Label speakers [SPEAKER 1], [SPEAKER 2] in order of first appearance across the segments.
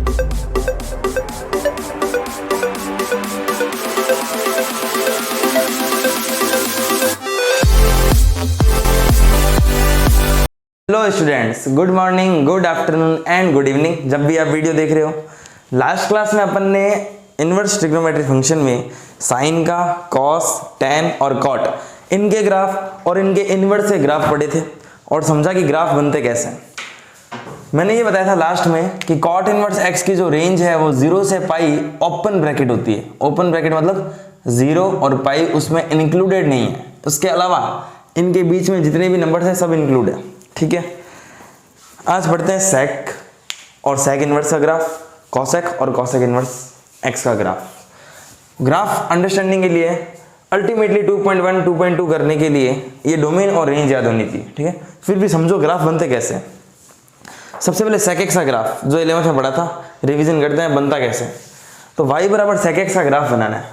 [SPEAKER 1] Hello students, good morning, good afternoon and good evening. जब भी आप वीडियो देख रहे हो, लास्ट क्लास में अपन ने इनवर्स ट्रिग्नोमेट्री फंक्शन में साइन का, कॉस, टैन और कॉट, इनके ग्राफ और इनके इनवर्स के ग्राफ पढ़े थे और समझा कि ग्राफ बनते कैसे। मैंने ये बताया था लास्ट में कि कॉट इनवर्स एक्स की जो रेंज है वो 0 से पाई ओपन ब्रैकेट होती है। ओपन ब्रैकेट मतलब 0 और पाई उसमें इंक्लूडेड नहीं है, उसके अलावा इनके बीच में जितने भी नंबर हैं सब इंक्लूड है। ठीक है, आज पढ़ते हैं सेक और सेक इनवर्स का ग्राफ, कॉसेक और कॉसेक इनवर्स एक्स का ग्राफ। ग्राफ अंडरस्टैंडिंग के लिए अल्टीमेटली 2.1 2.2 करने के लिए ये डोमेन और रेंज याद होनी चाहिए। ठीक है, फिर भी समझो ग्राफ बनते कैसे। सबसे पहले सेक एक्स का ग्राफ जो 11th में पढ़ा था, रिवीजन करते हैं बनता कैसे। तो y बराबर सेक एक्स का ग्राफ बनाना है,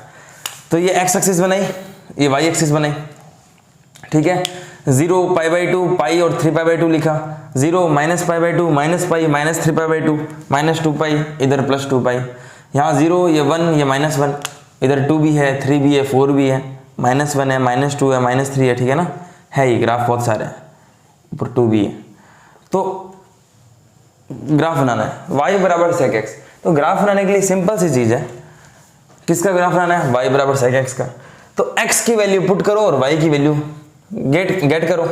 [SPEAKER 1] तो ये एक्स एक्सिस बनाई, ये वाई एक्सिस बनाई। ठीक है, 0 π/2 पाई और 3π/2 लिखा, 0 -π/2 -पाई -3π/2 -2π, इधर +2π, यहाँ 0 ये 1 ये -1, इधर 2 भी है, 3 भी है, 4 भी है, -1 है, -2 है, -3 है। ठीक है ना, है ये ग्राफ बहुत सारे हैं, ऊपर 2 भी है। तो ग्राफ बनाना है y बराबर सेक एक्स। तो ग्राफ बनाने के लिए सिंपल सी चीज है, किसका ग्राफ बनाना है, y बराबर सेक एक्स का। तो x की वैल्यू पुट करो और y की वैल्यू गेट करो।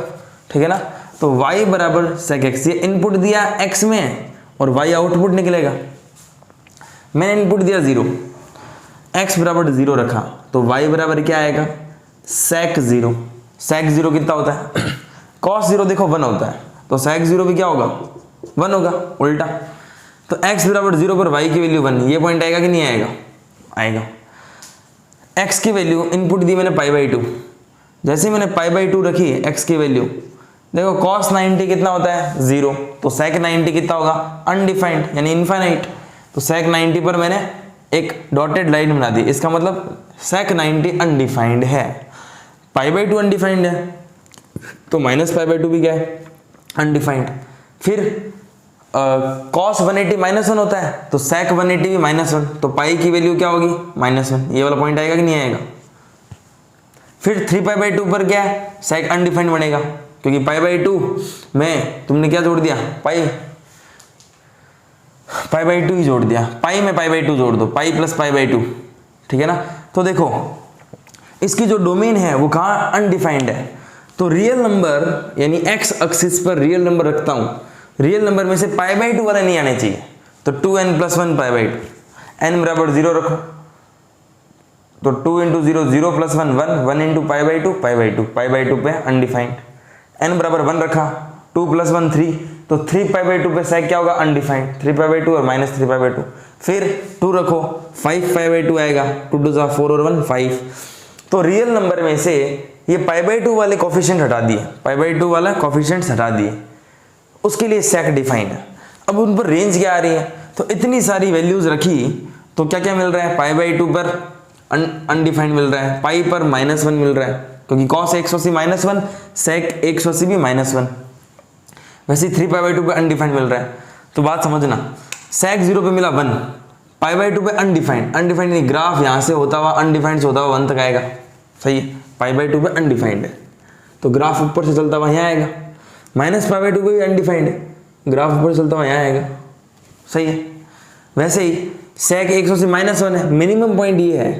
[SPEAKER 1] ठीक है ना, तो y बराबर सेक एक्स, ये इनपुट दिया x में और y आउटपुट निकलेगा। मैंने इनपुट दिया 0, x बराबर 0 रखा, तो y बराबर क्या आएगा, सेक 0। सेक 0 कितना होता है, कॉस 0 देखो 1 होता है, तो सेक 0 भी क्या होगा, 1 होगा, उल्टा। तो x बराबर 0 पर y की वैल्यू 1, ये पॉइंट आएगा कि नहीं आएगा, आएगा। x की वैल्यू इनपुट दी मैंने π/2, जैसे मैंने π/2 रखी x की वैल्यू, देखो cos 90 कितना होता है 0, तो sec 90 कितना होगा, अनडिफाइंड यानी इनफाइनाइट। तो sec 90 पर मैंने एक डॉटेड लाइन बना दी, इसका मतलब sec 90 अनडिफाइंड है। π/2 अनडिफाइंड है, तो -π/2 भी क्या है, अनडिफाइंड। फिर cos 180 -1 होता है, तो sec 180 भी -1, तो पाई की वैल्यू क्या होगी, -1। ये वाला पॉइंट आएगा कि नहीं आएगा। फिर 3π/2 पर क्या है, sec अनडिफाइंड बनेगा, क्योंकि π/2 में तुमने क्या जोड़ दिया, π/2 ही जोड़ दिया, पाई में π/2 जोड़ दो, पाई प्लस π/2। ठीक है ना, तो देखो इसकी जो डोमेन है वो कहाँ अनडिफाइंड है। तो रियल नंबर यानी x एक्सिस पर रियल नंबर रखता हूं, रियल नंबर में से π/2 वाला नहीं आने चाहिए, तो 2n + 1 π/2, n बराबर 0 रखो, तो 2 × 0 0 + 1 1, 1 × π/2 π/2 पे अनडिफाइंड, n बराबर 1 रखा, 2 + 1 3, तो 3π/2 पे सेक क्या होगा, अनडिफाइंड, 3π/2 और -3π/2। फिर 2 रखो, 5π/2 आएगा, 2 × 2 4 और 1 5। तो रियल नंबर में से ये π/2 वाले कोफिशिएंट हटा दिए, π/2 वाला कोफिशिएंट हटा दिए, उसके लिए सेक डिफाइंड है। अब उन पर रेंज क्या आ रही है, तो इतनी सारी वैल्यूज रखी, तो क्या क्या मिल रहा है, π/2 पर अनडिफाइंड मिल रहा है, पाई पर -1 मिल रहा है, क्योंकि cos 180 -1, sec 180 भी -1, वैसे 3π/2 पे अनडिफाइंड मिल रहा है। तो बात समझना, sec 0 पे मिला 1, π/2 पे अनडिफाइंड, अनडिफाइंड ग्राफ यहाँ से होता हुआ अनडिफाइंड से होता हुआ 1 तक आएगा, सही है, π/2 पे अनडिफाइंड है, तो ग्राफ ऊपर से चलता हुआ यहाँ आएगा। -π/2 पे भी अनडिफाइंड है, ग्राफ ऊपर से चलता हुआ यहाँ आएगा, सही है। वैसे ही sec 180 -1 है, मिनिमम पॉइंट ये है,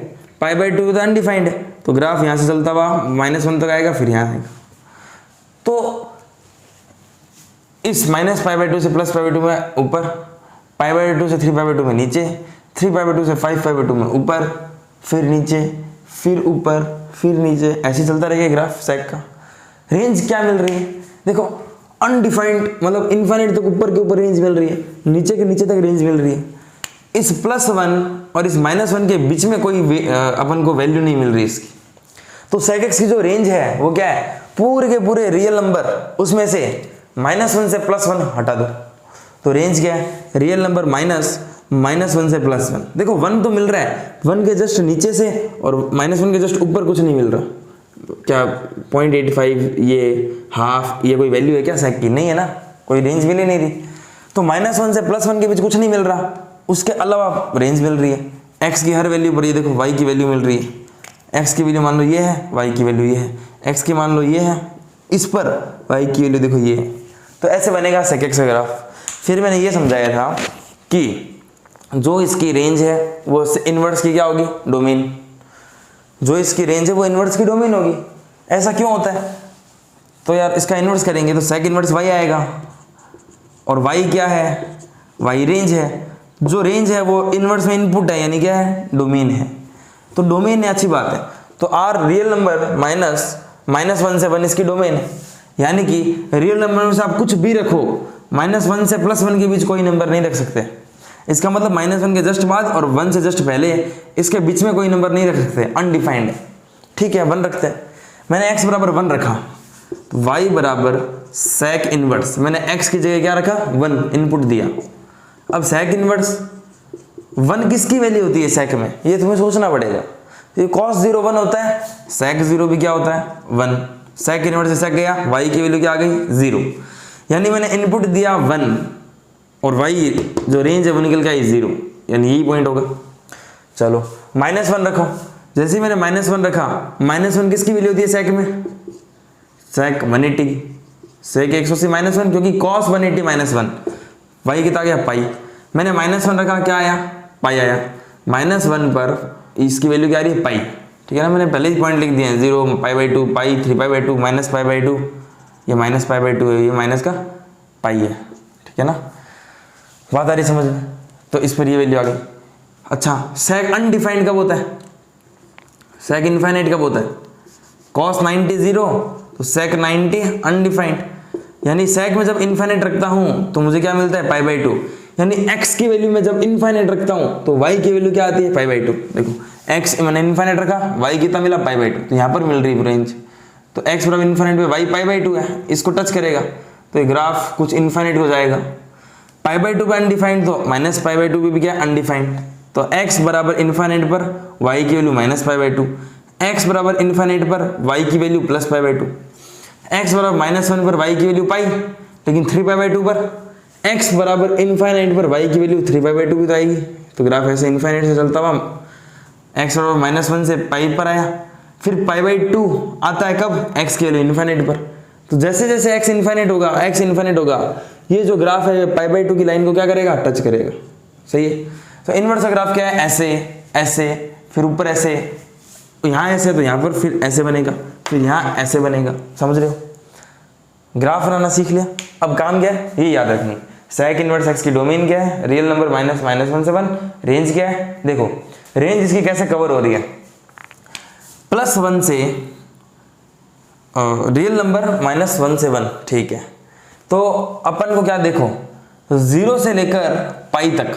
[SPEAKER 1] π/2 तो अनडिफाइंड है, तो ग्राफ यहाँ से चलता हुआ -1 तक आएगा, फिर यहाँ आएगा। तो इस -π/2 से +π/2 में ऊपर, π/2 से 3π/2 में नीचे, 3π/2 से 5π/2 में ऊपर, फिर नीचे, फिर ऊपर, फिर नीचे, ऐसे चलता रहेगा ग्राफ सेक का। रेंज क्या मिल रही है, देखो अनडिफाइंड मतलब इनफाइनाइट तक ऊपर के ऊपर रेंज मिल रही है, नीचे के नीचे तक रेंज मिल रही है। इस +1 और इस -1 के बीच में कोई अपन को वैल्यू नहीं मिल रही इसकी। तो sec x की जो रेंज है वो क्या है, पूरे के पूरे रियल नंबर उसमें से -1 से +1 हटा दो, तो रेंज क्या है, रियल नंबर -1 से +1। देखो 1 तो मिल रहा है, 1 के जस्ट नीचे से और -1 के जस्ट ऊपर कुछ नहीं मिल रहा, क्या 0.85 ये हाफ ये कोई वैल्यू है क्या sec की, नहीं है ना, कोई रेंज मिल ही नहीं रही। तो -1 से +1 के बीच कुछ नहीं मिल रहा, उसके अलावा रेंज मिल रही है। एक्स की हर वैल्यू पर ये देखो वाई की वैल्यू मिल रही है। एक्स की वैल्यू मान लो ये है, वाई की वैल्यू ये है, एक्स की मान लो ये है, इस पर वाई की वैल्यू देखो ये है। तो ऐसे बनेगा सेक एक्स का ग्राफ। फिर मैंने ये समझाया था कि जो इसकी रेंज है वो इनवर्स की क्या होगी, डोमेन। जो इसकी रेंज है वो इनवर्स की डोमेन होगी। ऐसा क्यों होता है? तो यार इसका इनवर्स करेंगे तो सेक इनवर्स वाई आएगा, और वाई क्या है, वाई रेंज है। जो रेंज है वो इनवर्स में इनपुट है, यानी क्या है, डोमेन है। तो डोमेन है, अच्छी बात है। तो आर रियल नंबर -1 से 1 इसकी डोमेन है, यानी कि रियल नंबर में से आप कुछ भी रखो, -1 से +1 के बीच कोई नंबर नहीं रख सकते। इसका मतलब -1 के जस्ट बाद और 1 से जस्ट पहले इसके बीच में कोई नंबर नहीं रख सकते, अनडिफाइंड है। ठीक है, 1 रखते हैं। मैंने x बराबर 1 रखा, तो y बराबर सेक इनवर्स, मैंने x की जगह क्या रखा, 1 इनपुट दिया। अब सेक इनवर्स 1 किसकी वैल्यू होती है सेक में, ये तुम्हें सोचना पड़ेगा। ये cos 0 1 होता है, सेक 0 भी क्या होता है, 1। सेक इनवर्स से सेक गया, y की वैल्यू क्या आ गई, 0। यानी मैंने इनपुट दिया 1 और y जो रेंज है वो निकल के आई 0, यानी यही पॉइंट होगा। चलो -1 रखो। जैसे ही मैंने -1 रखा, -1 किसकी वैल्यू होती है सेक में, सेक 180, सेक 180 -1, क्योंकि cos 180 -1, y कितना गया, पाई। मैंने -1 रखा, क्या आया, पाई आया। -1 पर इसकी वैल्यू क्या आ रही है, पाई। ठीक है ना, मैंने पहले ही पॉइंट लिख दिए हैं, 0 π/2 पाई, 3π/2 -π/2, ये -π/2 है, ये माइनस का पाई है। ठीक है ना, बात आ रही समझ में। तो इस पर ये वैल्यू आ गई। अच्छा, सेक अनडिफाइंड कब होता है, सेक इनफाइनाइट कब होता है, cos 90 0, तो सेक 90 अनडिफाइंड। यानी सेक में जब इनफाइनाइट रखता हूं तो मुझे क्या मिलता है, π/2। यानी x की वैल्यू में जब इनफाइनाइट रखता हूं तो y की वैल्यू क्या आती है, π/2। देखो x मैंने इनफाइनाइट रखा, y कितना मिला, π/2, तो यहां पर मिल रही है रेंज। तो x बराबर इनफाइनाइट पे y π/2 है, इसको टच करेगा तो ये ग्राफ कुछ इनफाइनाइट हो जाएगा। π/2 पे अनडिफाइंड, तो -π/2 भी क्या, अनडिफाइंड। तो x बराबर इनफाइनाइट पर y की वैल्यू -π/2, x बराबर इनफाइनाइट पर y की वैल्यू +π/2, x बराबर -1 पर y की वैल्यू पाई, लेकिन 3π/2 पर x बराबर इनफाइनाइट पर y की वैल्यू 3π/2 भी तो आएगी। तो ग्राफ ऐसे इनफाइनाइट से चलता हुआ x बराबर -1 से पाई पर आया, फिर π/2 आता है कब, x की वैल्यू इनफाइनाइट पर। तो जैसे जैसे x इनफाइनाइट होगा, ये जो ग्राफ है π/2 की लाइन को क्या करेगा, टच करेगा। सही है। तो इनवर्स का ग्राफ क्या है, ऐसे ऐसे, फिर ऊपर ऐसे, यहाँ ऐसे तो यहाँ पर फिर ऐसे बनेगा, फिर यहाँ ऐसे बनेगा। समझ रहे हो, ग्राफ बनाना सीख लिया। अब काम क्या है, ये याद रखनी, सेक इनवर्स एक्स की डोमेन क्या है, रियल नंबर -1 से 1, रेंज क्या है। देखो रेंज इसकी कैसे कवर हो रही है, +1 से रियल नंबर -1 से 1। ठीक है, तो अपन को क्या, देखो 0 से लेकर पाई तक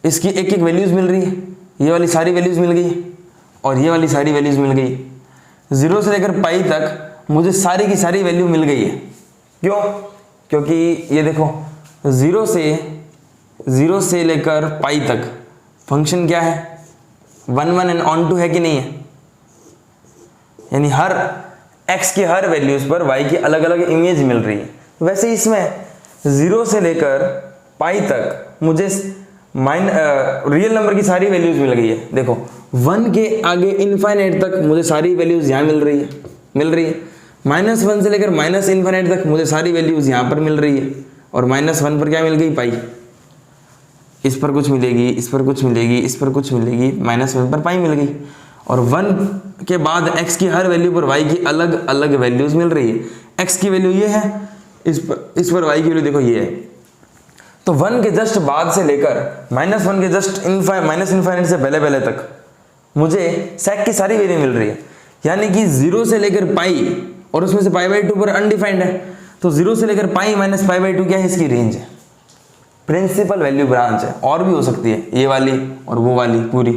[SPEAKER 1] इसकी एक एक वैल्यूज मिल रही है। ये वाली सारी वैल्यूज मिल गई और ये वाली सारी वैल्यूज मिल गई। 0 से लेकर पाई तक मुझे सारी की सारी वैल्यू मिल गई है। क्यों, क्योंकि ये देखो 0 से लेकर पाई तक फंक्शन क्या है, 1 1 एंड ऑन टू है कि नहीं है। यानी हर x की हर वैल्यूज पर y की अलग अलग इमेज मिल रही है। वैसे इसमें 0 से लेकर पाई तक मुझे रियल नंबर की सारी वैल्यूज मिल गई है। देखो 1 के आगे इनफाइनाइट तक मुझे सारी वैल्यूज यहाँ मिल रही है। -1 से लेकर -इनफाइनाइट तक मुझे सारी वैल्यूज यहाँ पर मिल रही है, और -1 पर क्या मिल गई, पाई। इस पर कुछ मिलेगी, इस पर कुछ मिलेगी, इस पर कुछ मिलेगी, -1 पर पाई मिल गई। और 1 के बाद x की हर वैल्यू पर y की अलग अलग वैल्यूज मिल रही है। x की वैल्यू ये है, इस पर y की वैल्यू देखो ये है। तो 1 के जस्ट बाद से लेकर -1 के जस्ट इनफाइनाइट से पहले तक मुझे सेक की सारी वैल्यू मिल रही है। यानी कि 0 से लेकर पाई, और उसमें से π/2 पर अनडिफाइंड है, तो 0 से लेकर पाई -π/2 क्या है, इसकी रेंज है। प्रिंसिपल वैल्यू ब्रांच है, और भी हो सकती है, ये वाली और वो वाली पूरी।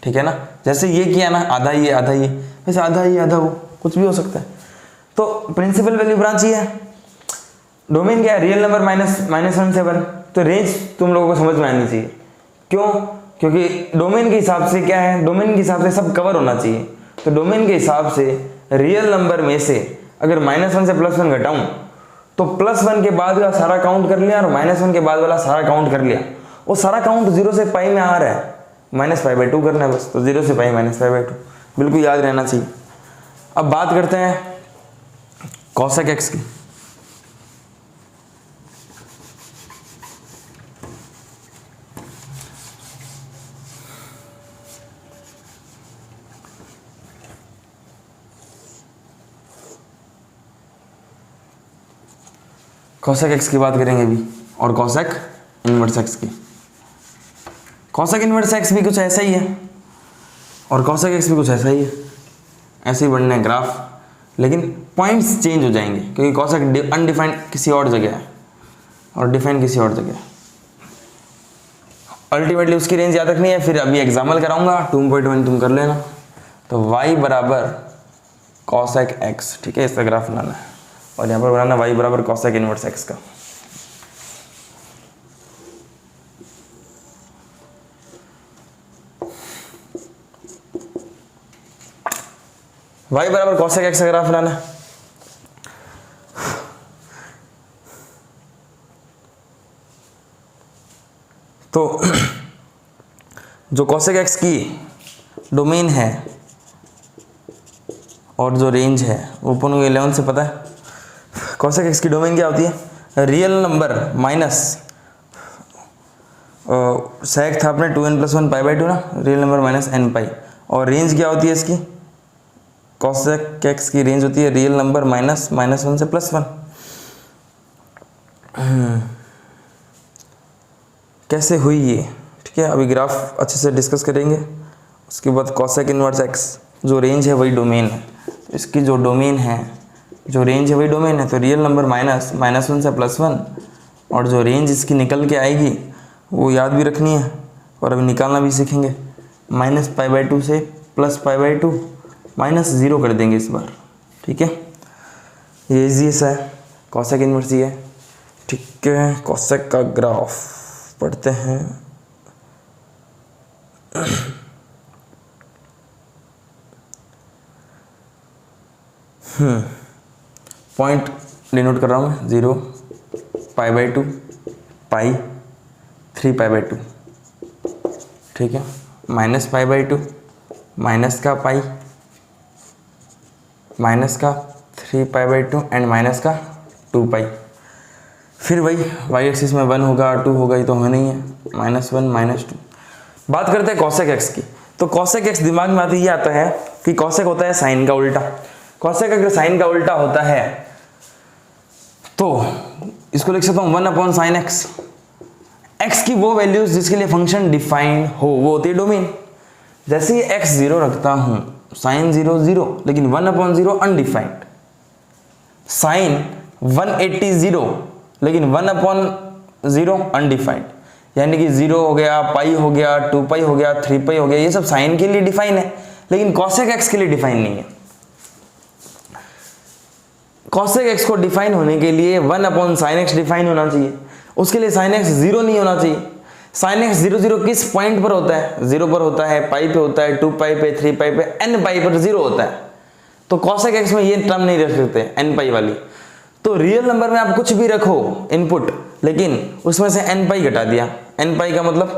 [SPEAKER 1] ठीक है ना, जैसे ये किया ना, आधा ये आधा ये, वैसे आधा ये आधा वो, कुछ भी हो सकता है। तो प्रिंसिपल वैल्यू ब्रांच ये है। डोमेन क्या है, रियल नंबर -1 से 1। तो रेंज तुम लोगों को समझ में आनी चाहिए। क्यों, क्योंकि डोमेन के हिसाब से क्या है, डोमेन के हिसाब से सब कवर होना चाहिए। तो डोमेन के हिसाब से रियल नंबर में से अगर -1 से +1 घटाऊं तो +1 के बाद का सारा काउंट कर लिया और -1 के बाद वाला सारा काउंट कर लिया, वो सारा काउंट 0 से पाई में आ रहा है, -π/2 करना है बस, तो 0 से पाई -π/2 बिल्कुल याद रहना चाहिए। अब बात करते हैं cosec x की। cosec x की बात करेंगे अभी, और cosec इनवर्स x की। cosec इनवर्स x भी कुछ ऐसा ही है और cosec x भी कुछ ऐसा ही है, ऐसे ही बढ़ने हैं ग्राफ, लेकिन पॉइंट्स चेंज हो जाएंगे क्योंकि cosec अनडिफाइंड किसी और जगह है और डिफाइन किसी और जगह है। अल्टीमेटली उसकी रेंज याद रखनी है, फिर अभी एग्जाम्पल कराऊंगा 2.1 तुम कर लेना। तो y बराबर cosec x, ठीक है, इसका ग्राफ बनाना है और यहाँ पर बनाना y बराबर cosec इनवर्स x का। y बराबर cosec x का ग्राफ बनाना है। तो जो cosec x की डोमेन है और जो रेंज है वो अपन को 11 से पता है। cosec x की डोमेन क्या होती है? रियल नंबर माइनस सेक था अपने 2n+1 π/2 ना, रियल नंबर माइनस n π, और रेंज क्या होती है इसकी? cosec x की रेंज होती है रियल नंबर माइनस -1 से +1। कैसे हुई ये, ठीक है, अभी ग्राफ अच्छे से डिस्कस करेंगे। उसके बाद cosec इनवर्स x, जो रेंज है वही डोमेन है, इसकी जो डोमेन है, जो रेंज है वही डोमेन है, तो रियल नंबर -1 से +1, और जो रेंज इसकी निकल के आएगी वो याद भी रखनी है और अभी निकालना भी सीखेंगे। -π/2 से +π/2, -0 कर देंगे इस बार, ठीक है। ये इजी सा है, cosec इनवर्स ये है, ठीक है। cosec का ग्राफ पढ़ते हैं। पॉइंट डिनोट कर रहा हूँ मैं, 0, π/2, पाई, 3π/2, ठीक है, -π/2, माइनस का पाई, माइनस का 3π/2 एंड माइनस का 2π। फिर वही y एक्सिस में 1 होगा 2 होगा, ये तो होना ही है, -1 -2। बात करते हैं cosec x की। तो cosec x दिमाग में आते ही आता है कि cosec होता है साइन का उल्टा। cosec अगर साइन का उल्टा होता है तो इसको लिख सकता हूँ 1/sin x। x की वो वैल्यूज जिसके लिए फंक्शन डिफाइन हो वो होती है डोमेन। जैसे ही x 0 रखता हूँ, साइन 0 0, लेकिन 1/0 अनडिफाइंड, साइन 180 0, लेकिन 1/0 अनडिफाइंड, यानी कि 0 हो गया, पाई हो गया, 2π हो गया, 3π हो गया, ये सब साइन के लिए डिफाइन है, लेकिन cosec x के लिए डिफाइन नहीं है। cosec x को डिफाइन होने के लिए 1/sin x डिफाइन होना चाहिए, उसके लिए sin x 0 नहीं होना चाहिए। sin x 0 0 किस पॉइंट पर होता है? 0 पर होता है, पाई पे होता है, 2π पे, 3π पे, n पाई पर 0 होता है। तो cosec x में ये टर्म नहीं रख सकते n पाई वाली। तो रियल नंबर में आप कुछ भी रखो इनपुट, लेकिन उसमें से n पाई घटा दिया। n पाई का मतलब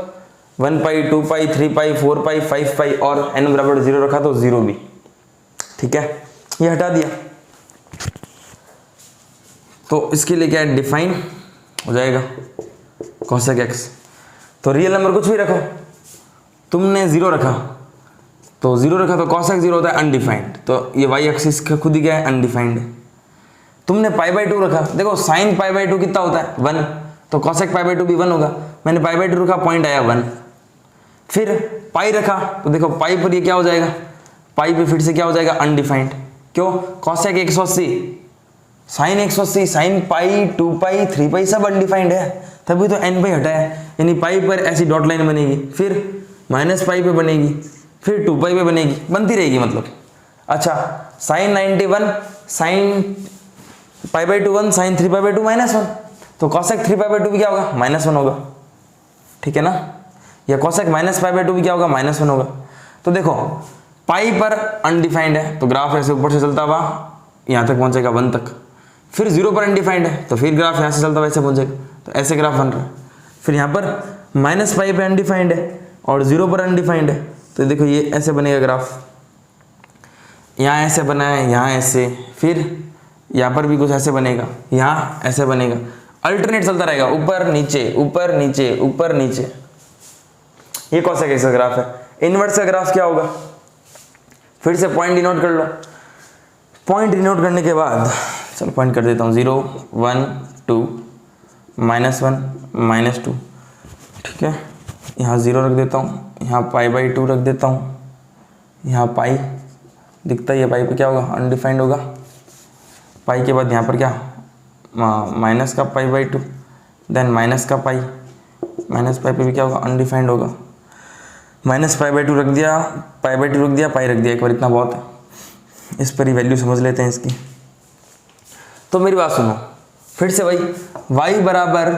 [SPEAKER 1] 1π, 2π, 3π, 4π, 5π और n बराबर 0 रखा तो 0 भी, ठीक है, ये हटा दिया। तो इसके लिए क्या है, डिफाइन हो जाएगा cosec x। तो रियल नंबर कुछ भी रखो, तुमने 0 रखा तो 0 रखा तो cosec 0 होता है अनडिफाइंड, तो ये y एक्सिस का खुद ही क्या है, अनडिफाइंड है। तुमने π/2 रखा, देखो sin π/2 कितना होता है 1, तो cosec π/2 भी 1 होगा। मैंने π/2 रखा, पॉइंट आया 1। फिर पाई रखा तो देखो पाई पर ये क्या हो जाएगा, पाई पे फिर से क्या हो जाएगा, अनडिफाइंड। क्यों? cosec 180, sin 180, sin पाई, 2π, 3π सब अनडिफाइंड है, तभी तो n पाई हटाया, यानी पाई पर ऐसी डॉट लाइन बनेगी, फिर -π पे बनेगी, फिर 2π पे बनेगी, बनती रहेगी मतलब। अच्छा, sin 91, sin π/2 1, sin 3π/2 -1, तो cosec 3π/2 भी क्या होगा, -1 होगा, ठीक है ना। या cosec -π/2 भी क्या होगा, -1 होगा। तो देखो पाई पर अनडिफाइंड है तो ग्राफ ऐसे ऊपर से चलता हुआ यहाँ तक पहुँचेगा 1 तक, फिर 0 पर अनडिफाइंड है तो फिर ग्राफ यहाँ से चलता हुआ ऐसे पहुँचेगा, तो ऐसे ग्राफ बन रहा है। फिर यहाँ पर माइनस पाई पे अनडिफाइंड है और 0 पर अनडिफाइंड है, तो देखो ये ऐसे बनेगा ग्राफ, यहाँ ऐसे बना है, यहाँ ऐसे, फिर यहाँ पर भी कुछ ऐसे बनेगा, यहाँ ऐसे बनेगा, अल्टरनेट चलता रहेगा, ऊपर नीचे ऊपर नीचे ऊपर नीचे। ये कौन सा ग्राफ है? इनवर्स का ग्राफ क्या होगा? फिर से पॉइंट डिनोट कर लो। पॉइंट डिनोट करने के बाद चलो पॉइंट कर देता हूँ 0 1 2 -1 -2, ठीक है। यहाँ 0 रख देता हूँ, यहाँ π/2 रख देता हूँ, यहाँ पाई दिखता ही है, पाई पे क्या होगा? अनडिफाइंड होगा। पाई के बाद यहाँ पर क्या? माइनस का π/2, देन माइनस का पाई, माइनस पाई पे भी क्या होगा? अनडिफाइंड होगा। माइनस π/2 रख दिया, π/2 रख दिया, पाई रख दिया, एक बार इतना बहुत है। इस पर ही वैल्यू समझ लेते हैं इसकी। तो मेरी बात सुनो फिर से भाई, y बराबर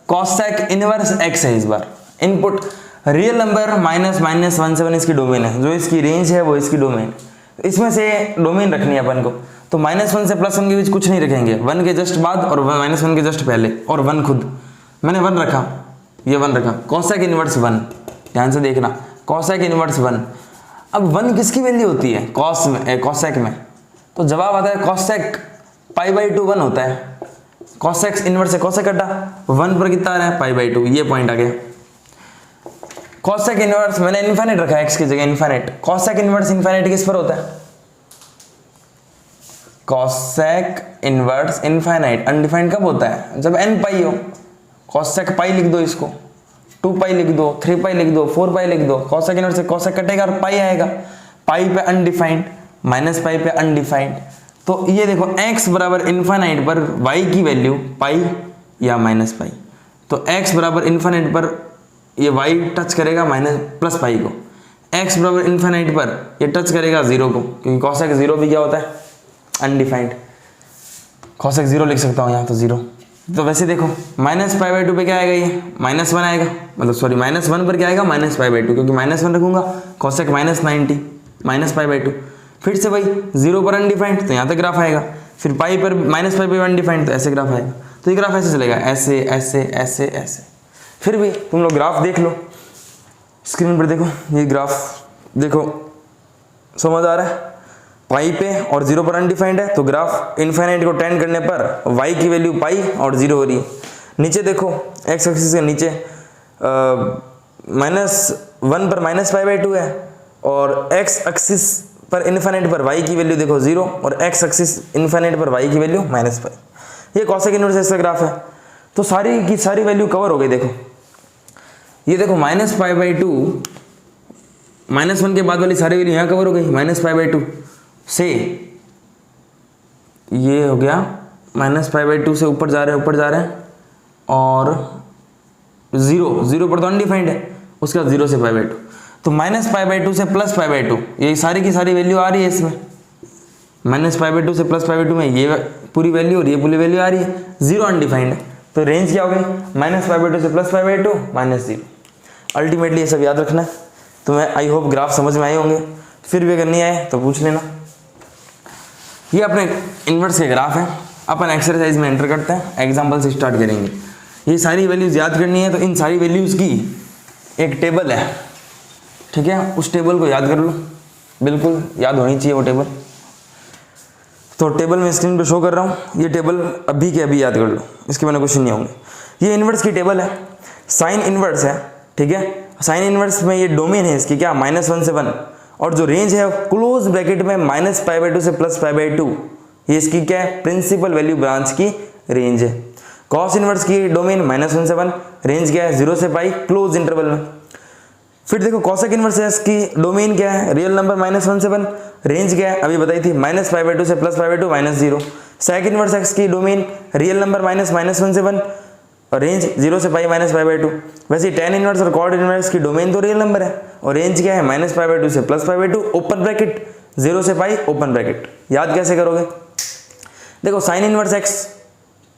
[SPEAKER 1] कॉसेक इनवर्स x है। इस बार इनपुट रियल नंबर -17 इसकी डोमेन है, जो इसकी रेंज है वो इसकी डोमेन, इसमें से डोमेन रखनी है अपन को। तो -1 से +1 के बीच कुछ नहीं रखेंगे, 1 के जस्ट बाद और -1 के जस्ट पहले, और 1 खुद। मैंने 1 रखा, ये 1 रखा, कॉसेक इनवर्स 1, ध्यान से देखना, कॉसेक इनवर्स 1। अब 1 किसकी वैल्यू होती है? कॉस में, कॉसेक में, तो जवाब आता है कॉसेक π/2 1 होता है। कॉसेक इनवर्स से कॉसेक कटा, 1 पर कितना आ रहा है? π/2, ये पॉइंट आ गया। कॉसेक इनवर्स मैंने इनफाइनाइट रखा है, x की जगह इनफाइनाइट। कॉसेक इनवर्स इनफाइनाइट किस पर होता है? कॉसेक इनवर्स इनफाइनाइट अनडिफाइंड कब होता है? जब n पाई हो। कॉसेक पाई लिख दो, इसको 2 पाई लिख दो, 3 पाई लिख दो, 4 पाई लिख दो। कॉसेक इनवर्स से कॉसेक कटेगा और पाई आएगा, पाई पे अनडिफाइंड, माइनस पाई पे अनडिफाइंड। तो ये देखो x बराबर इनफाइनाइट पर y की वैल्यू पाई या माइनस पाई, तो x बराबर इनफाइनाइट पर ये y टच करेगा प्लस पाई को, x बराबर इनफाइनाइट पर ये टच करेगा 0 को, क्योंकि कॉसेक 0 भी क्या होता है? अनडिफाइंड। कॉसेक 0 लिख सकता हूँ यहाँ, तो 0। तो वैसे देखो -π/2 पे क्या आएगा? ये -1 आएगा, मतलब सॉरी -1 पर क्या आएगा? -π/2, क्योंकि -1 रखूंगा, कॉसेक -90 -π/2। फिर से भाई 0 पर अनडिफाइंड, तो यहाँ तक ग्राफ आएगा, फिर पाई पर -पाई पर अनडिफाइंड, तो ऐसे ग्राफ आएगा। तो ये ग्राफ ऐसे चलेगा, ऐसे ऐसे ऐसे ऐसे। फिर भी तुम लोग ग्राफ देख लो, स्क्रीन पर देखो, ये ग्राफ देखो, समझ आ रहा है? पाई पे और 0 पर अनडिफाइंड है, तो ग्राफ इनफाइनाइट को टेंड करने पर y की वैल्यू पाई और 0 हो रही है। नीचे देखो x एक्सिस के नीचे -1 पर -π/2 है, और x एक्सिस पर इनफाइनाइट पर y की वैल्यू देखो 0, और x एक्सिस इनफाइनाइट पर y की वैल्यू -π। ये कॉसेक इनवर्स ऐसा ग्राफ है। तो सारी की सारी वैल्यू कवर हो गई। देखो ये देखो -π/2, -1 के बाद वाली सारी वैल्यू यहाँ कवर हो गई, -π/2 से ये हो गया, -π/2 से ऊपर जा रहे हैं और 0 पर तो अनडिफाइंड है, उसके बाद 0 से π/2, तो -π/2 से +π/2, ये सारी की सारी वैल्यू आ रही है इसमें। -π/2 से +π/2 में ये पूरी वैल्यू और ये पूरी वैल्यू आ रही है, 0 अनडिफाइंड है, तो रेंज क्या हो गई? -π/2 से +π/2 -0। अल्टीमेटली ये सब याद रखना है। तो मैं आई होप ग्राफ समझ में आए होंगे, फिर भी अगर नहीं आए तो पूछ लेना। ये अपने इन्वर्स के ग्राफ है, अपन एक्सरसाइज में एंटर करते हैं, एग्जाम्पल से स्टार्ट करेंगे। ये सारी वैल्यूज याद करनी है, तो इन सारी वैल्यूज की एक टेबल है, ठीक है, उस टेबल को याद कर लो, बिल्कुल याद होनी चाहिए वो टेबल। तो टेबल में स्क्रीन पे शो कर रहा हूँ, ये टेबल अभी के अभी याद कर लो, इसके बिना क्वेश्चन नहीं होंगे। ये इन्वर्स की टेबल है, साइन इन्वर्स है, ठीक है। साइन इन्वर्स में ये डोमेन है इसकी क्या? -1 से 1, और जो रेंज है क्लोज ब्रैकेट में -π/2 से +π/2, ये इसकी क्या है? प्रिंसिपल वैल्यू ब्रांच की रेंज है। कॉस इन्वर्स की डोमेन -1 से 1, रेंज क्या है? 0 से पाई, क्लोज इंटरवल में। फिर देखो कॉसेक इन्वर्स है, इसकी डोमेन क्या है? रियल नंबर -1 से 1, रेंज क्या है? अभी बताई थी, -π/2 से +π/2 -0। सेक इन्वर्स एक्स की डोमेन रियल नंबर -1 से 1, रेंज 0 से पाई -π/2। वैसे tan इनवर्स और कॉट इनवर्स की डोमेन तो रियल नंबर है, और रेंज क्या है? -π/2 से +π/2, ओपन ब्रैकेट, 0 से पाई, ओपन ब्रैकेट। याद कैसे करोगे? देखो साइन इनवर्स एक्स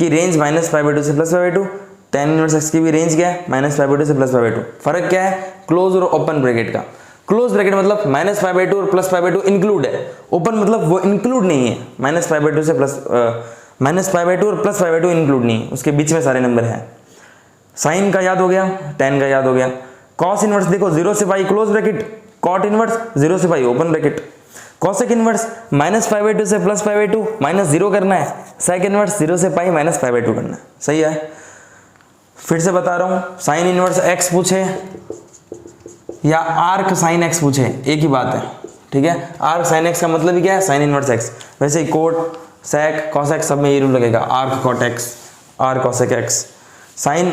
[SPEAKER 1] की रेंज -π/2 से +π/2, tan इनवर्स एक्स की भी रेंज क्या है? -π/2 से +π/2। फर्क क्या है? क्लोज और ओपन ब्रैकेट का। क्लोज ब्रैकेट मतलब -π/2 और +π/2 इंक्लूड है, ओपन मतलब वो इंक्लूड नहीं है, -π/2 से -π/2 और +π/2 इंक्लूड नहीं है, उसके बीच में सारे नंबर हैं। साइन का याद हो गया, टेन का याद हो गया। कॉस इनवर्स देखो 0 से पाई क्लोज ब्रैकेट, कॉट इनवर्स 0 से पाई ओपन ब्रैकेट। कॉसेक इनवर्स -π/2 से +π/2 -0 करना है। सेक इनवर्स 0 से पाई -π/2 करना है। सही है। फिर से बता रहा हूँ, साइन इनवर्स x पूछे या आर्क साइन x पूछे, एक ही बात है, ठीक है। आर्क साइन x का मतलब ही क्या है, साइन इनवर्स x। वैसे ही कोट सेक कॉसेक सब में ये रूल लगेगा, arc cot x, arc cosec x। Sine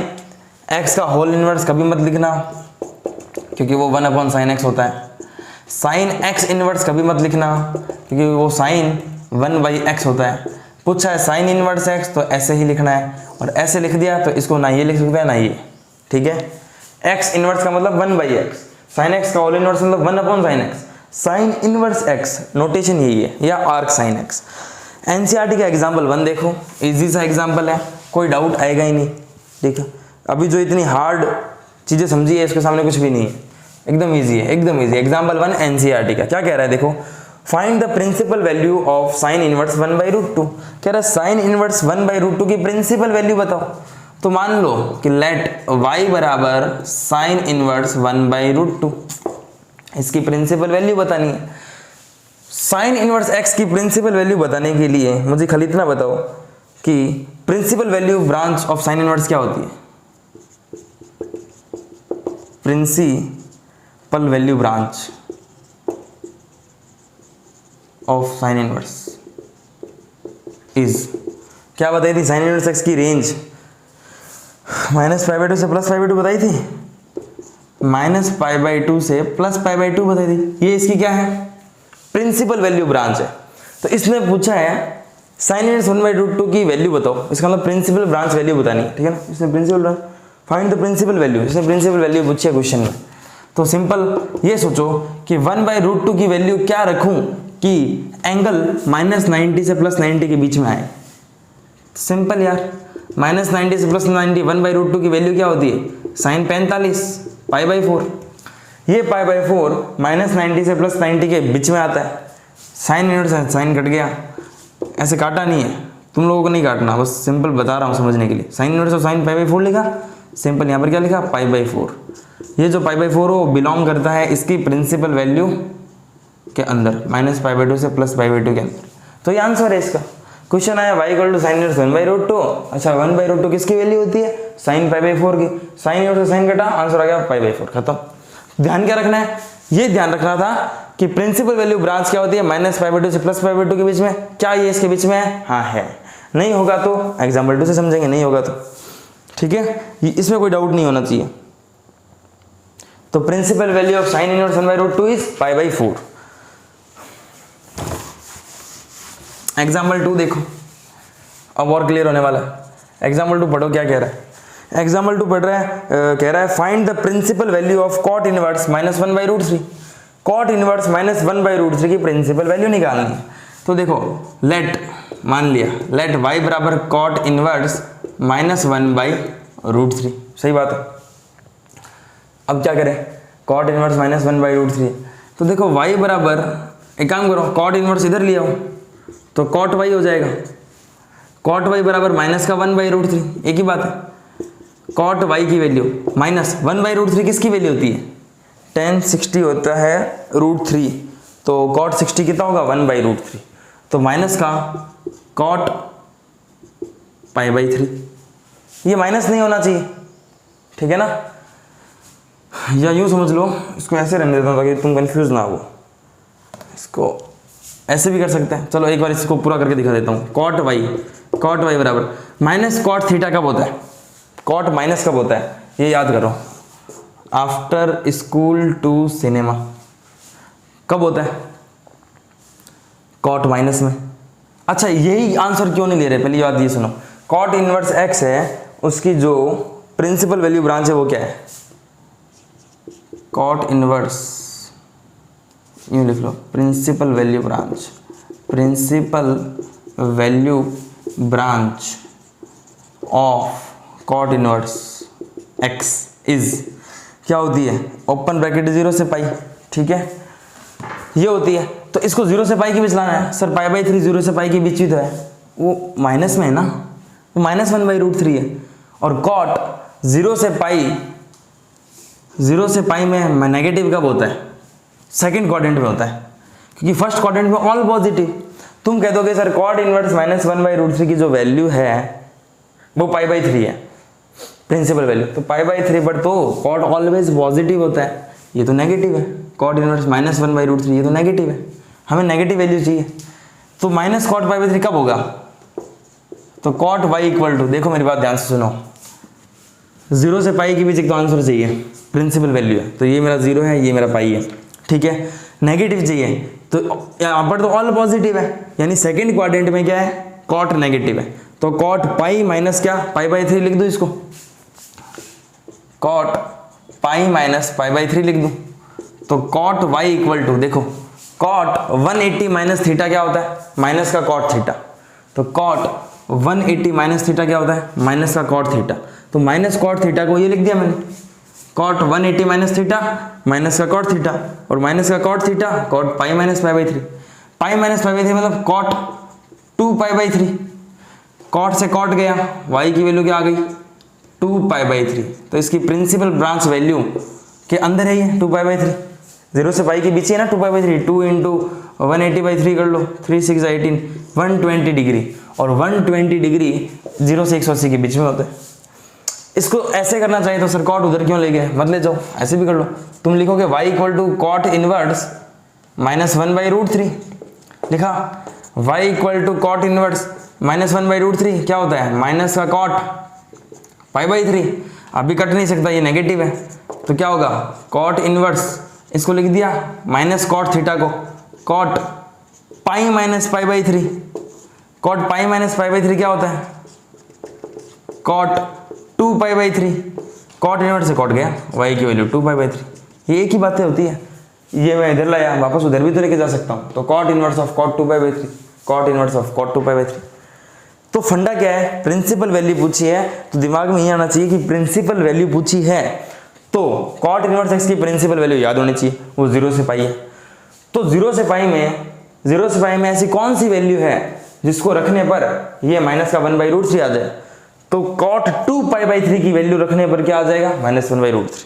[SPEAKER 1] x का होल इनवर्स कभी मत लिखना क्योंकि वो 1/sin x होता है। साइन x इनवर्स कभी मत लिखना क्योंकि वो साइन 1/x होता है। पूछा है साइन इनवर्स x तो ऐसे ही लिखना है, और ऐसे लिख दिया तो इसको ना ये लिख सकते हैं ना ये, ठीक है। x इनवर्स का मतलब 1/x, साइन x का होल इनवर्स मतलब 1/sin x। Sign inverse x notation यही है, या आर्क साइन x। एनसीईआरटी का एग्जाम्पल 1 देखो, इजी सा एग्जाम्पल है, कोई डाउट आएगा ही नहीं, ठीक है। अभी जो इतनी हार्ड चीजें समझी है इसके सामने कुछ भी नहीं है, एकदम इजी है, एकदम इजी। एग्जाम्पल 1 एनसीईआरटी का क्या कह रहा है देखो, find the principal value of sine inverse 1/√2। कह रहा है साइन इनवर्स 1/√2 की प्रिंसिपल वैल्यू बताओ। तो मान लो कि लेट y बराबर साइन इनवर्स 1/√2, इसकी प्रिंसिपल वैल्यू बतानी है। साइन इनवर्स x की प्रिंसिपल वैल्यू बताने के लिए मुझे खाली इतना बताओ कि principal value branch of sine inverse क्या होती है। Principal value branch of sine inverse is, क्या बताई थी, साइन इनवर्स x की रेंज -π/2 से +π/2 बताई थी, -π/2 से +π/2 बताई थी। ये इसकी क्या है, प्रिंसिपल वैल्यू ब्रांच है। तो इसने पूछा है साइन इनवर्स 1/√2 की वैल्यू बताओ, इसका मतलब प्रिंसिपल ब्रांच वैल्यू बतानी है, ठीक है ना। इसने principal branch find the principal value, इसने प्रिंसिपल वैल्यू पूछी है क्वेश्चन में। तो सिंपल ये सोचो कि 1/√2 की वैल्यू क्या रखूं कि एंगल -90 से +90 के बीच में आए। सिंपल यार, -90 से +90, 1/√2 की वैल्यू क्या होती है, साइन 45 π/4। ये π/4 -90 से +90 के बीच में आता है। साइन इनवर्स साइन कट गया, ऐसे काटा नहीं है, तुम लोगों को नहीं काटना, बस सिंपल बता रहा हूँ समझने के लिए। साइन इनवर्स और साइन π/4 लिखा, सिंपल यहाँ पर क्या लिखा, π/4। ये जो π/4 हो बिलोंग करता है इसकी प्रिंसिपल वैल्यू के अंदर, -π/2 से +π/2 के अंदर। तो ये आंसर है इसका। क्वेश्चन आया y equal to sine inverse 1/√2। अच्छा 1/√2 किसकी वैल्यू होती है, साइन π/4 की। साइन इनवर्स साइन कटा, आंसर आ गया π/4, खत्म। ध्यान क्या रखना है, ये ध्यान रखना था कि प्रिंसिपल वैल्यू ब्रांच क्या होती है, -π/2 से +π/2 के बीच में। क्या ये इसके बीच में है, हाँ है। नहीं होगा तो एग्जाम्पल 2 से समझेंगे, नहीं होगा तो, ठीक है। इसमें कोई डाउट नहीं होना चाहिए। तो principal value of sine inverse 1/√2 is π/4। Example 2 देखो, अब और क्लियर होने वाला है। एग्जाम्पल 2 पढ़ो क्या कह रहा है। एग्जाम्पल 2 पढ़ रहा है, कह रहा है find the principal value of cot inverse -1/√3। Cot inverse -1/√3 की प्रिंसिपल वैल्यू निकालनी है। तो देखो लेट, मान लिया लेट y बराबर कॉट इनवर्स -1/√3, सही बात है। अब क्या करें, कॉट इनवर्स -1/√3, तो देखो y बराबर, एक काम करो, कॉट इनवर्स इधर ले आओ तो कॉट y हो जाएगा। कॉट y बराबर -1/√3, एक ही बात है। कॉट y की वैल्यू -1/√3 किसकी वैल्यू होती है, tan 60 होता है √3, तो कॉट 60 कितना होगा, 1/√3, तो माइनस का कॉट π/3। ये माइनस नहीं होना चाहिए, ठीक है ना। या यूँ समझ लो, इसको ऐसे रहने देता हूँ ताकि तुम कंफ्यूज ना हो। इसको ऐसे भी कर सकते हैं, चलो एक बार इसको पूरा करके दिखा देता हूँ। कॉट y बराबर माइनस कॉट थीटा कब होता है, कॉट माइनस कब होता है, ये याद करो, आफ्टर स्कूल टू सिनेमा कब होता है, कॉट माइनस में। अच्छा यही आंसर क्यों नहीं ले रहे, पहली बात ये सुनो, कॉट इनवर्स x है, उसकी जो प्रिंसिपल वैल्यू ब्रांच है वो क्या है, कॉट इनवर्स, यूँ लिख लो, principal value branch, principal value branch of cot inverse x is क्या होती है, ओपन ब्रैकेट 0 से पाई, ठीक है, ये होती है। तो इसको 0 से पाई के बीच लाना है, सर π/3 0 से पाई के बीच ही तो है, वो माइनस में है ना, तो -1/√3 है। और कॉट 0 से पाई में नेगेटिव कब होता है? सेकंड क्वाड्रेंट में होता है, क्योंकि फर्स्ट क्वाड्रेंट में ऑल पॉजिटिव। तुम कह दोगे सर कॉट इनवर्स -1/√3 की जो वैल्यू है वो π/3 है प्रिंसिपल वैल्यू, तो π/3 पर तो कॉट ऑलवेज पॉजिटिव होता है, ये तो नेगेटिव है। कॉट इनवर्स -1/√3 ये तो नेगेटिव है, हमें नेगेटिव वैल्यू चाहिए। तो माइनस कॉट π/3 कब होगा? तो कॉट y इक्वल टू, देखो मेरी बात ध्यान से सुनो, 0 से पाई के बीच एक तो आंसर चाहिए, प्रिंसिपल वैल्यू है, तो ये मेरा 0 है, ये मेरा पाई है, ठीक है। नेगेटिव चाहिए, तो यहाँ पर तो ऑल पॉजिटिव है, यानी सेकंड क्वाड्रेंट में क्या है? कॉट नेगेटिव है, तो कॉट पाई माइनस क्या? π/3 लिख दो इसको, कॉट पाई माइनस π/3 लिख दूं, तो कॉट y इक्वल टू, देखो कॉट 180 माइनस थीटा क्या होता है? माइनस का कॉट थीटा, तो कॉट 180 माइनस थीटा क्या होता है? माइनस का कॉट थीटा, तो माइनस कॉट थीटा को ये लिख दिया मैंने, कॉट 180 माइनस थीटा माइनस का कॉट थीटा, और माइनस का cot theta cot pi minus π/3, pi minus π/3 मतलब कॉट 2π/3, कॉट से कॉट गया, y की वैल्यू क्या आ गई? 2π/3, तो इसकी प्रिंसिपल ब्रांच वैल्यू के अंदर है ये 2π/3, 0 से पाई के बीच है ना 2π/3, 2 इंटू 180/3 कर लो, 3 6 18, 120 डिग्री, और 120 डिग्री 0 से 180 के बीच में होता है। इसको ऐसे करना चाहिए तो सर कॉट उधर क्यों ले गए? मत ले जाओ, ऐसे भी कर लो, तुम लिखोगे y equal to cot inverse -1/√3, लिखा y equal to cot inverse -1/√3 क्या होता है? माइनस का कॉट π/3, अभी कट नहीं सकता, ये नेगेटिव है, तो क्या होगा? कॉट इनवर्स, इसको लिख दिया माइनस कॉट थीटा को, cot pi minus π/3, cot pi minus π/3 क्या होता है? कॉट 2π/3, कॉट इनवर्स से कॉट गया, y की वैल्यू 2π/3, ये एक ही बातें होती है, ये मैं इधर लाया, वापस उधर भी तो लेके जा सकता हूँ, तो cot inverse of cot 2π/3, cot inverse of cot 2π/3। तो फंडा क्या है? प्रिंसिपल वैल्यू पूछी है, तो दिमाग में ये आना चाहिए कि प्रिंसिपल वैल्यू पूछी है तो कॉट इनवर्स x की प्रिंसिपल वैल्यू याद होनी चाहिए, वो 0 से पाई है, तो 0 से पाई में ऐसी कौन सी वैल्यू है जिसको रखने पर ये माइनस का 1/√3 आ जाए? तो कॉट 2π/3 की वैल्यू रखने पर क्या आ जाएगा? -1/√3।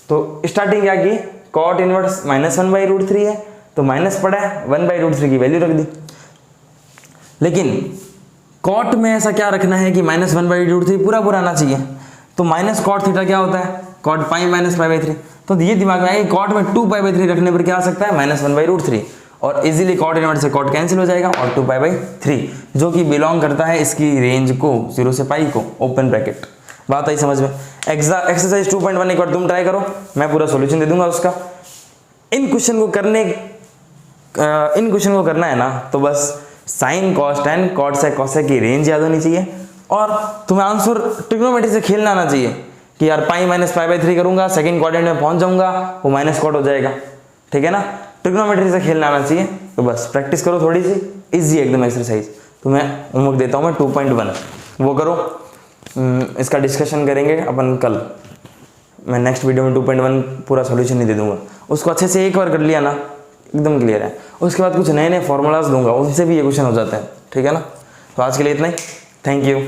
[SPEAKER 1] तो स्टार्टिंग क्या की? कॉट इनवर्स -1/√3 है, तो माइनस पड़ा है, 1/√3 की वैल्यू रख दी। लेकिन कॉट में ऐसा क्या रखना है कि -1/√3 पूरा आना चाहिए, तो माइनस कॉट थीटा क्या होता है? कॉट पाई माइनस π/3, तो ये दिमाग में आएगा कॉट में 2π/3 रखने पर क्या आ सकता है? -1/√3, और इजीली कॉट इनवर्स से कॉट कैंसिल हो जाएगा, और 2π/3 जो कि बिलोंग करता है इसकी रेंज को 0 से पाई को, ओपन ब्रैकेट। बात आई समझ में? एक्सरसाइज 2.1 एक बार तुम ट्राई करो, मैं पूरा सॉल्यूशन दे दूंगा उसका। इन क्वेश्चन को करना है ना, तो बस साइन कॉस टेन कॉट से कॉसेक की रेंज याद होनी चाहिए, और तुम्हें आंसर ट्रिग्नोमेट्री से खेलना आना चाहिए कि यार पाई माइनस π/3 करूंगा, सेकंड क्वाड्रेंट में पहुंच जाऊंगा, वो माइनस कॉट हो जाएगा, ठीक है ना। ट्रिग्नोमेट्री से खेलना आना चाहिए, तो बस प्रैक्टिस करो थोड़ी सी, इजी एकदम एक्सरसाइज। तो मैं होमवर्क देता हूँ मैं 2.1, वो करो, इसका डिस्कशन करेंगे अपन कल। मैं नेक्स्ट वीडियो में 2.1 पूरा सॉल्यूशन नहीं दे दूंगा, उसको अच्छे से एक बार कर लिया ना एकदम क्लियर है, उसके बाद कुछ नए नए फॉर्मूलाज दूंगा, उनसे भी ये क्वेश्चन हो जाता है, ठीक है ना। तो आज के लिए इतना ही, थैंक यू।